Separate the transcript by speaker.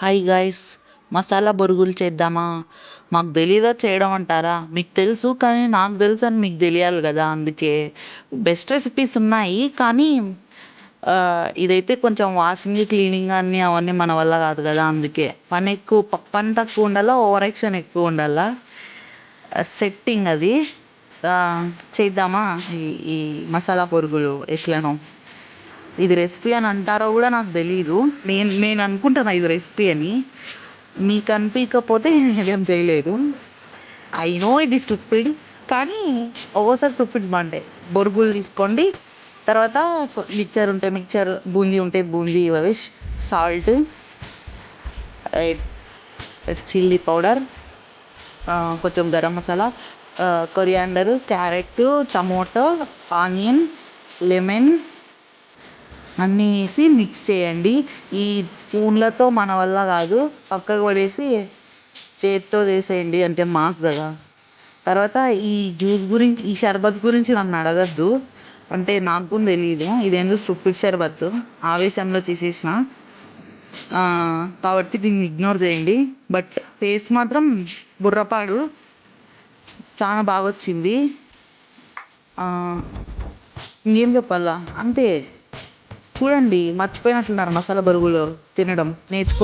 Speaker 1: Hi guys, masala బొరుగులు చేద్దామా? మాకు తెలీదా చేయడం అంటారా? మీకు తెలుసు కానీ నాకు తెలుసు అని మీకు తెలియాలి కదా, అందుకే బెస్ట్ రెసిపీస్ ఉన్నాయి. కానీ ఇదైతే కొంచెం వాషింగ్ క్లీనింగ్ అన్నీ అవన్నీ మన వల్ల కాదు కదా, అందుకే పని తక్కువ ఉండాలా, ఓవర్ యాక్షన్ ఎక్కువ ఉండాలా. సెట్టింగ్ అది. ఆ, చేద్దామా? ఈ ఈ మసాలా బొరుగులు ఎట్లనో. ఇది రెసిపీ అని అంటారో కూడా నాకు తెలీదు. నేను అనుకుంటాను ఇది రెసిపీ అని. మీకు అనిపించకపోతే నేనేం చేయలేదు. ఐ నో ఇది స్టూపిడ్, కానీ ఒక్కోసారి స్టూపిడ్ బాగుంటాయి. బొరుగులు తీసుకోండి, తర్వాత మిక్చర్ ఉంటే మిక్చర్, బూందీ ఉంటే బూందీ వేసి, సాల్ట్, చిల్లీ పౌడర్, కొంచెం garam masala, coriander, carrot, tomato, onion, lemon అన్నీ వేసి మిక్స్ చేయండి. ఈ స్పూన్లతో మన వల్ల కాదు, పక్కకు పడేసి చేతితో చేసేయండి, అంటే మాస్ కదా. తర్వాత ఈ జ్యూస్ గురించి, ఈ షర్బత్ గురించి నన్ను అడగద్దు, అంటే నాకు కూడా తెలియదు. ఇదేందో స్టూపిడ్ షర్బత్, ఆవేశంలో చేసేసిన. కాబట్టి దీన్ని ఇగ్నోర్ చేయండి. బట్ టేస్ట్ మాత్రం బుర్రపాడు, చాలా బాగా వచ్చింది. ఇంకేం చెప్పాలా, అంతే. చూడండి, మర్చిపోయినట్లున్నారు మసాలా బరుగులు తినడం. నేర్చుకో.